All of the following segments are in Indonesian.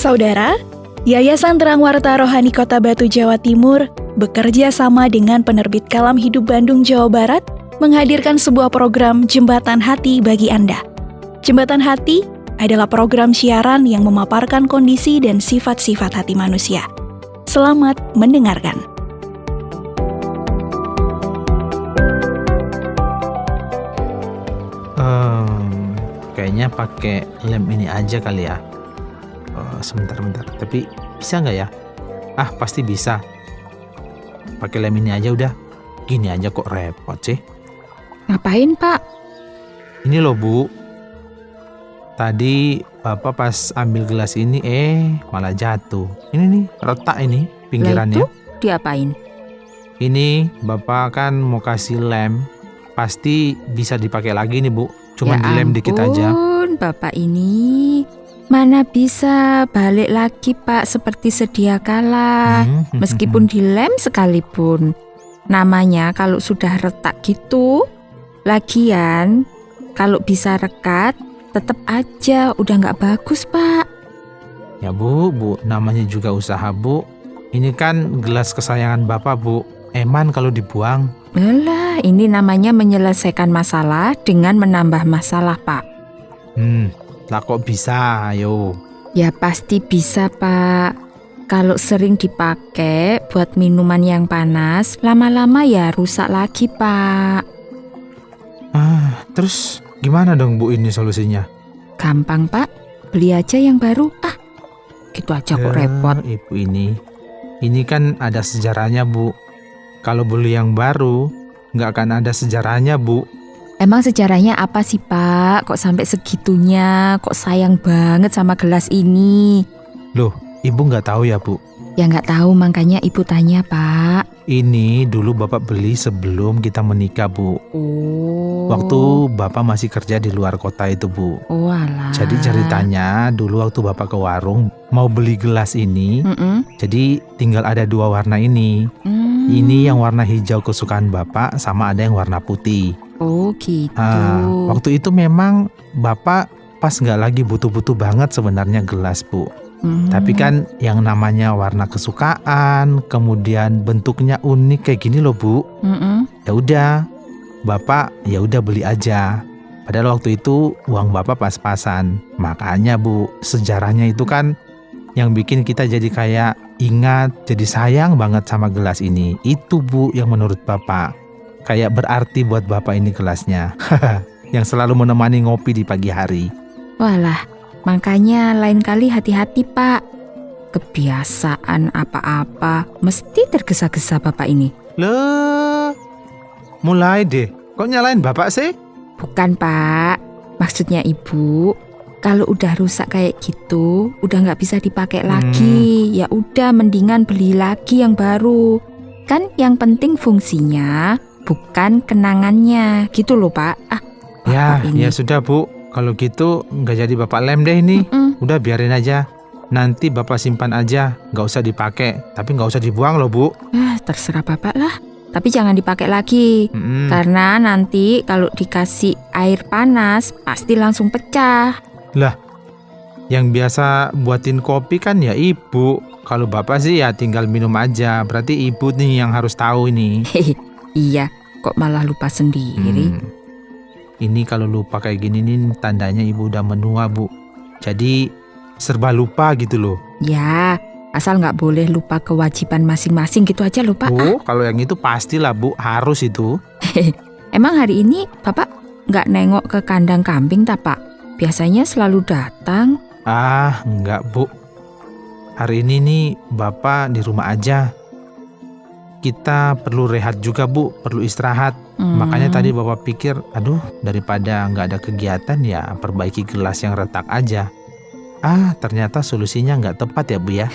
Saudara, Yayasan Terang Warta Rohani Kota Batu, Jawa Timur bekerja sama dengan penerbit Kalam Hidup Bandung, Jawa Barat menghadirkan sebuah program Jembatan Hati bagi Anda. Jembatan Hati adalah program siaran yang memaparkan kondisi dan sifat-sifat hati manusia. Selamat mendengarkan. Kayaknya pakai lem ini aja kali ya. Sebentar. Tapi bisa nggak ya? Pasti bisa. Pakai lem ini aja udah. Gini aja kok repot sih. Ngapain, Pak? Ini loh, Bu. Tadi Bapak pas ambil gelas ini malah jatuh. Ini nih, retak ini pinggirannya. Lah itu diapain? Ini Bapak kan mau kasih lem. Pasti bisa dipakai lagi nih, Bu. Cuma dilem dikit aja. Ya ampun, Bapak ini mana bisa balik lagi, Pak, seperti sedia kala. Meskipun dilem sekalipun. Namanya kalau sudah retak gitu. Lagian kalau bisa rekat, tetap aja udah nggak bagus, Pak. Ya Bu, namanya juga usaha, Bu. Ini kan gelas kesayangan Bapak, Bu. Eman kalau dibuang. Alah, ini namanya menyelesaikan masalah dengan menambah masalah, Pak. Lah kok bisa, ayo. Ya pasti bisa, Pak. Kalau sering dipakai buat minuman yang panas, lama-lama ya rusak lagi, Pak. Terus gimana dong, Bu, ini solusinya? Gampang, Pak. Beli aja yang baru. Gitu aja kok repot. Ibu ini kan ada sejarahnya, Bu. Kalau beli yang baru, nggak akan ada sejarahnya, Bu. Emang sejarahnya apa sih, Pak? Kok sampai segitunya? Kok sayang banget sama gelas ini? Loh, Ibu nggak tahu ya, Bu? Ya nggak tahu, makanya Ibu tanya, Pak. Ini dulu Bapak beli sebelum kita menikah, Bu. Oh. Waktu Bapak masih kerja di luar kota itu, Bu. Oh alah. Jadi ceritanya dulu waktu Bapak ke warung mau beli gelas ini, jadi tinggal ada 2 warna ini. Ini yang warna hijau kesukaan Bapak, sama ada yang warna putih. Oh gitu. Waktu itu memang Bapak pas nggak lagi butuh-butuh banget sebenarnya gelas, Bu. Tapi kan yang namanya warna kesukaan, kemudian bentuknya unik kayak gini loh, Bu. Ya udah, Bapak ya udah beli aja. Padahal waktu itu uang Bapak pas-pasan. Makanya, Bu, sejarahnya itu kan yang bikin kita jadi kayak ingat, jadi sayang banget sama gelas ini. Itu, Bu, yang menurut Bapak kayak berarti buat Bapak ini gelasnya. Yang selalu menemani ngopi di pagi hari. Walah, makanya lain kali hati-hati, Pak. Kebiasaan apa-apa mesti tergesa-gesa Bapak ini. Loh, mulai deh. Kok nyalain Bapak sih? Bukan, Pak. Maksudnya Ibu, kalau udah rusak kayak gitu, udah nggak bisa dipakai lagi. Ya udah, mendingan beli lagi yang baru. Kan yang penting fungsinya, bukan kenangannya. Gitu loh, Pak. Ya sudah, Bu. Kalau gitu nggak jadi Bapak lem deh ini. Udah biarin aja. Nanti Bapak simpan aja. Nggak usah dipakai. Tapi nggak usah dibuang loh, Bu. Terserah Bapak lah. Tapi jangan dipakai lagi. Karena nanti kalau dikasih air panas, pasti langsung pecah. Lah, yang biasa buatin kopi kan ya Ibu. Kalau Bapak sih ya tinggal minum aja. Berarti Ibu nih yang harus tahu ini. Iya, kok malah lupa sendiri. Ini kalau lupa kayak gini nih tandanya Ibu udah menua, Bu. Jadi serba lupa gitu loh. Ya, asal nggak boleh lupa kewajiban masing-masing gitu aja loh, Pak. Oh, kalau yang itu pastilah, Bu. Harus itu. Emang hari ini Bapak nggak nengok ke kandang kambing tak, Pak? Biasanya selalu datang. Enggak, Bu. Hari ini nih Bapak di rumah aja. Kita perlu rehat juga, Bu. Perlu istirahat. Makanya tadi Bapak pikir, daripada nggak ada kegiatan ya perbaiki gelas yang retak aja. Ternyata solusinya nggak tepat ya, Bu ya.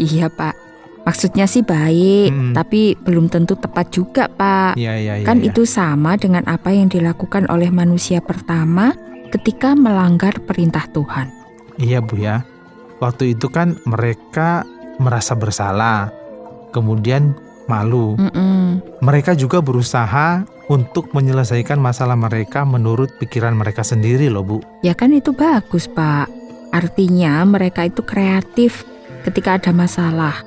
Iya, Pak. Maksudnya sih baik, tapi belum tentu tepat juga, Pak. Iya. Itu sama dengan apa yang dilakukan oleh manusia pertama ketika melanggar perintah Tuhan. Iya, Bu ya. Waktu itu kan mereka merasa bersalah, kemudian malu. Mereka juga berusaha untuk menyelesaikan masalah mereka menurut pikiran mereka sendiri loh, Bu. Ya kan itu bagus, Pak. Artinya mereka itu kreatif ketika ada masalah.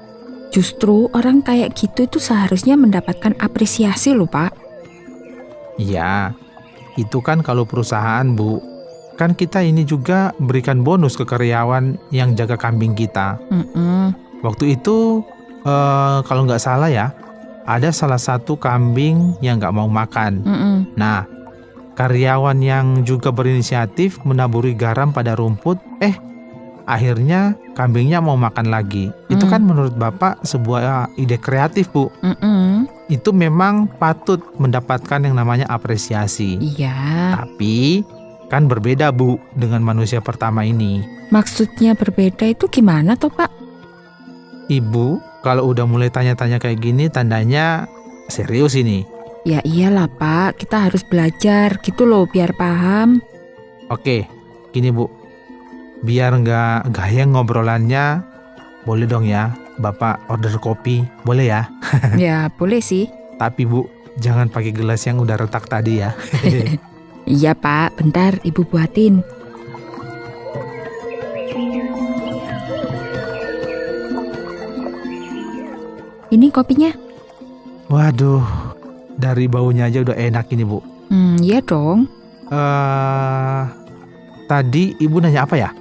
Justru orang kayak gitu itu seharusnya mendapatkan apresiasi loh Pak. Iya, itu kan kalau perusahaan Bu. Kan kita ini juga berikan bonus ke karyawan yang jaga kambing kita. Waktu itu kalau nggak salah ya, ada salah satu kambing yang nggak mau makan. Nah, karyawan yang juga berinisiatif menaburi garam pada rumput, akhirnya kambingnya mau makan lagi. Itu kan menurut Bapak sebuah ide kreatif Bu. Itu memang patut mendapatkan yang namanya apresiasi. Iya. Tapi kan berbeda Bu dengan manusia pertama ini. Maksudnya berbeda itu gimana toh Pak? Ibu, kalau udah mulai tanya-tanya kayak gini tandanya serius ini. Ya iyalah Pak, kita harus belajar gitu loh biar paham. Oke, gini Bu. Biar nggak gayeng ngobrolannya, boleh dong ya Bapak order kopi, boleh ya? Ya boleh sih. Tapi Bu, jangan pakai gelas yang udah retak tadi ya. Iya Pak, bentar Ibu buatin. Ini kopinya. Waduh, dari baunya aja udah enak ini Bu. Iya dong. Tadi Ibu nanya apa ya?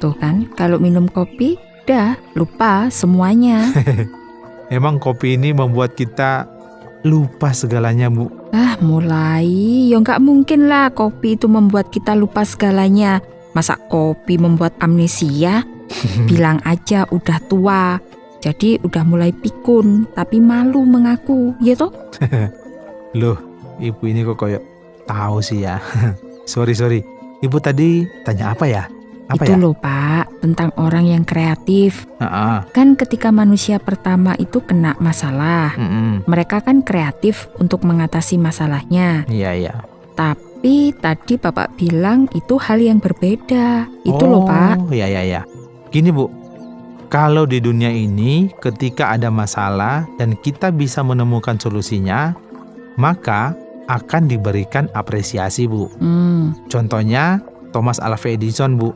Tuh kan, kalau minum kopi, dah lupa semuanya. Emang kopi ini membuat kita lupa segalanya Bu. Mulai, ya nggak mungkin lah kopi itu membuat kita lupa segalanya. Masa kopi membuat amnesia? Bilang aja udah tua, jadi udah mulai pikun, tapi malu mengaku, ya toh? Loh, Ibu ini kok kayak tahu sih ya. Sorry. Ibu tadi tanya apa ya? Itu loh Pak, tentang orang yang kreatif. Kan ketika manusia pertama itu kena masalah, mereka kan kreatif untuk mengatasi masalahnya. Iya. Tapi tadi Bapak bilang itu hal yang berbeda. Itu loh Pak. Iya. Gini Bu, kalau di dunia ini ketika ada masalah dan kita bisa menemukan solusinya, maka akan diberikan apresiasi Bu. Contohnya Thomas Alva Edison Bu.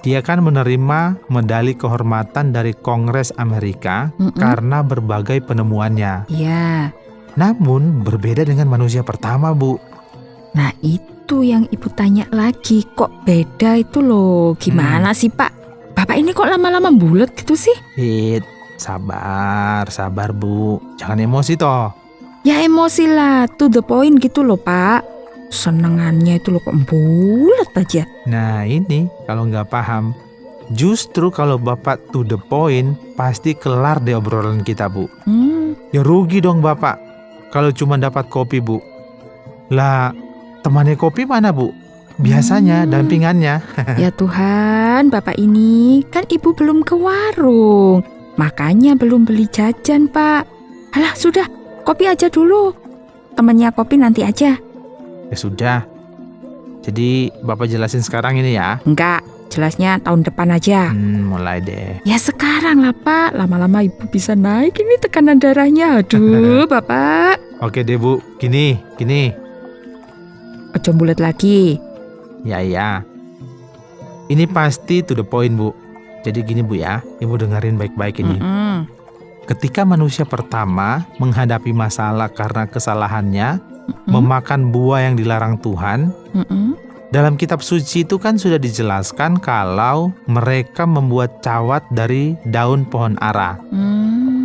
Dia kan menerima medali kehormatan dari Kongres Amerika karena berbagai penemuannya. Iya. Namun berbeda dengan manusia pertama Bu. Nah itu yang Ibu tanya lagi, kok beda itu loh. Gimana sih Pak? Bapak ini kok lama-lama bulet gitu sih? Sabar Bu. Jangan emosi toh. Ya emosi lah, to the point gitu loh Pak. Senengannya itu loh kok bulet aja. Nah ini kalau nggak paham, justru kalau Bapak to the point pasti kelar deh obrolan kita Bu. Ya rugi dong Bapak kalau cuma dapat kopi Bu. Lah temannya kopi mana Bu? Biasanya dampingannya. Ya Tuhan, Bapak ini kan Ibu belum ke warung, makanya belum beli jajan Pak. Alah sudah, kopi aja dulu. Temannya kopi nanti aja. Ya sudah. Jadi Bapak jelasin sekarang ini ya? Enggak, jelasnya tahun depan aja. Mulai deh. Ya sekarang lah Pak, lama-lama Ibu bisa naik ini tekanan darahnya. Aduh Bapak. Oke deh Bu, gini. Ojo bulet lagi. Ya. Ini pasti to the point Bu. Jadi gini Bu ya, Ibu dengerin baik-baik ini. Ketika manusia pertama menghadapi masalah karena kesalahannya, memakan buah yang dilarang Tuhan, dalam kitab suci itu kan sudah dijelaskan kalau mereka membuat cawat dari daun pohon ara.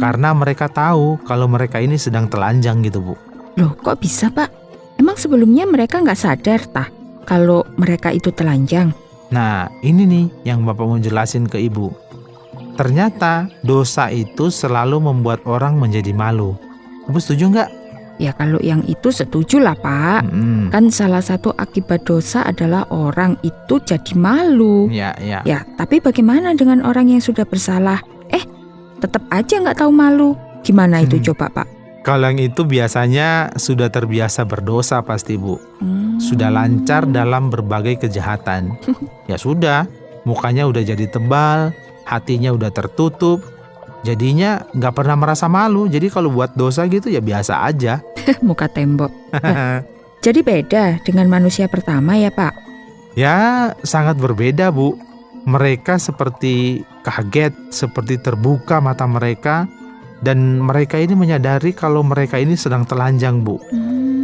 Karena mereka tahu kalau mereka ini sedang telanjang gitu Bu. Loh kok bisa Pak? Emang sebelumnya mereka nggak sadar kalau mereka itu telanjang? Nah ini nih yang Bapak mau jelasin ke Ibu. Ternyata dosa itu selalu membuat orang menjadi malu. Ibu setuju nggak? Ya kalau yang itu setuju lah Pak. Kan salah satu akibat dosa adalah orang itu jadi malu. Ya. Ya tapi bagaimana dengan orang yang sudah bersalah? Tetap aja nggak tahu malu. Gimana itu coba Pak? Kalau yang itu biasanya sudah terbiasa berdosa pasti Bu. Sudah lancar dalam berbagai kejahatan. Ya sudah, mukanya udah jadi tebal, hatinya udah tertutup. Jadinya nggak pernah merasa malu. Jadi kalau buat dosa gitu ya biasa aja. Muka tembok. Jadi beda dengan manusia pertama ya Pak? Ya sangat berbeda Bu. mereka seperti kaget, seperti terbuka mata mereka, dan mereka ini menyadari kalau mereka ini sedang telanjang, Bu.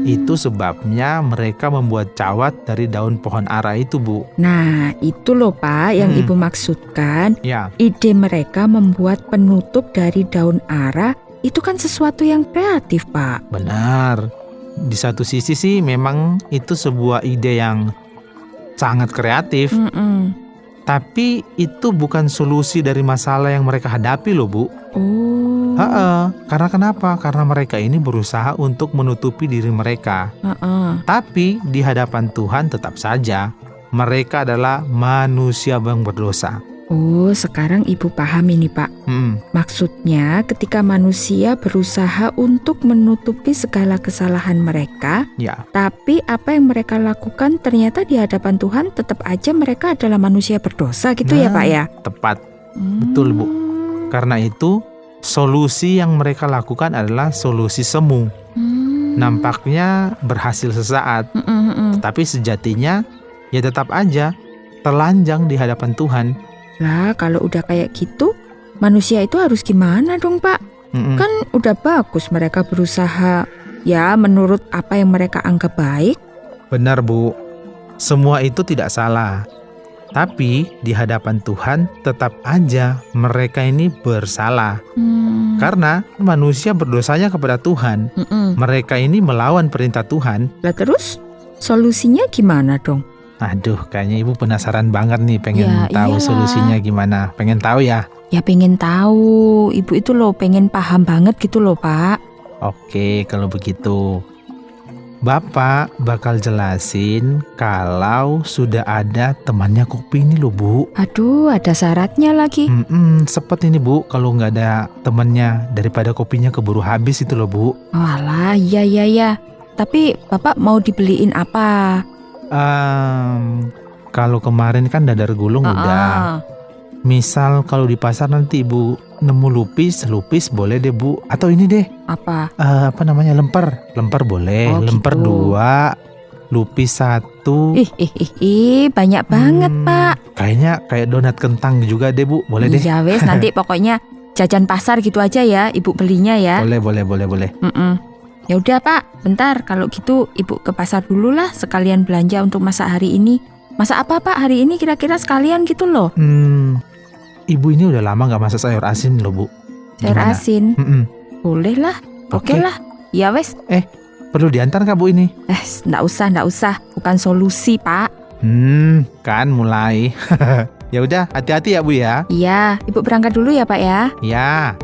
Itu sebabnya mereka membuat cawat dari daun pohon ara itu, Bu. Nah, itu loh Pak yang Ibu maksudkan. Ya, Ide mereka membuat penutup dari daun ara itu kan sesuatu yang kreatif, Pak. benar. Di satu sisi sih memang itu sebuah ide yang sangat kreatif, tapi itu bukan solusi dari masalah yang mereka hadapi loh, Bu. Oh. Karena kenapa? Karena mereka ini berusaha untuk menutupi diri mereka. Tapi di hadapan Tuhan tetap saja mereka adalah manusia yang berdosa. Oh, sekarang Ibu paham ini, Pak. Maksudnya ketika manusia berusaha untuk menutupi segala kesalahan mereka, Ya, tapi apa yang mereka lakukan ternyata di hadapan Tuhan tetap aja mereka adalah manusia berdosa gitu ya, Pak ya? tepat. Betul, Bu. Karena itu solusi yang mereka lakukan adalah solusi semu. Nampaknya berhasil sesaat, tapi sejatinya ya tetap aja telanjang di hadapan Tuhan. Lah, kalau udah kayak gitu, manusia itu harus gimana dong, Pak? Kan udah bagus mereka berusaha ya menurut apa yang mereka anggap baik. Benar, Bu. Semua itu tidak salah. Tapi di hadapan Tuhan tetap aja mereka ini bersalah. Karena manusia berdosanya kepada Tuhan. Mereka ini melawan perintah Tuhan. Lah terus solusinya gimana dong? Aduh, kayaknya Ibu penasaran banget nih, pengen Ya, tahu iyalah. solusinya gimana. Pengen tahu ya? Ya pengen tahu, Ibu itu loh pengen paham banget gitu loh, Pak. Oke, kalau begitu Bapak bakal jelasin kalau sudah ada temannya kopi ini loh, Bu. Aduh, ada syaratnya lagi. Sepet ini, Bu, kalau nggak ada temannya daripada kopinya keburu habis itu loh, Bu. Walah, iya. Tapi Bapak mau dibeliin apa? Kalau kemarin kan dadar gulung udah. Misal kalau di pasar nanti Ibu nemu lupis boleh deh, Bu. Atau ini deh, Apa? apa namanya, lemper boleh. Oh, Lemper gitu. 2, lupis 1. Ih, banyak banget, Pak. Kayaknya kayak donat kentang juga deh, Bu. Boleh deh. Iya wes, nanti pokoknya jajan pasar gitu aja ya, Ibu belinya ya. Boleh. Ya udah, Pak. Bentar, kalau gitu Ibu ke pasar dulu lah, sekalian belanja untuk masak hari ini. Masak apa, Pak? Hari ini kira-kira sekalian gitu loh. Ibu ini udah lama nggak masak sayur asin loh, Bu. Sayur Gimana? asin. Boleh lah. Oke Oke. lah. Ya wes. Perlu diantar nggak, Bu, ini? Nggak usah. Bukan solusi, Pak. Kan mulai. Ya udah, hati-hati ya, Bu ya. Iya, Ibu berangkat dulu ya, Pak ya. Ya.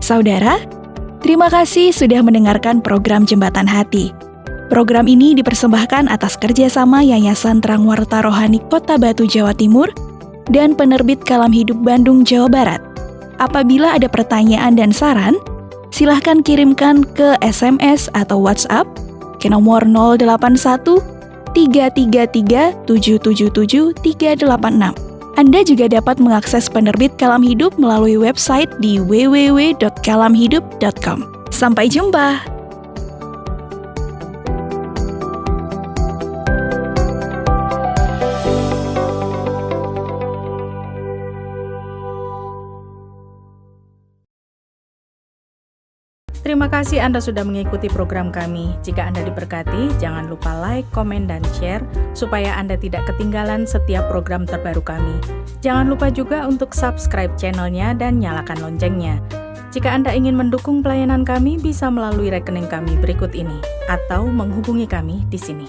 Saudara, terima kasih sudah mendengarkan program Jembatan Hati. Program ini dipersembahkan atas kerjasama Yayasan Terang Warta Rohani Kota Batu, Jawa Timur, dan Penerbit Kalam Hidup Bandung, Jawa Barat. Apabila ada pertanyaan dan saran, silahkan kirimkan ke SMS atau WhatsApp ke nomor 081 333 777 386. Anda juga dapat mengakses Penerbit Kalam Hidup melalui website di www.kalamhidup.com. Sampai jumpa! Terima kasih Anda sudah mengikuti program kami. Jika Anda diberkati, jangan lupa like, komen, dan share supaya Anda tidak ketinggalan setiap program terbaru kami. Jangan lupa juga untuk subscribe channelnya dan nyalakan loncengnya. Jika Anda ingin mendukung pelayanan kami, bisa melalui rekening kami berikut ini atau menghubungi kami di sini.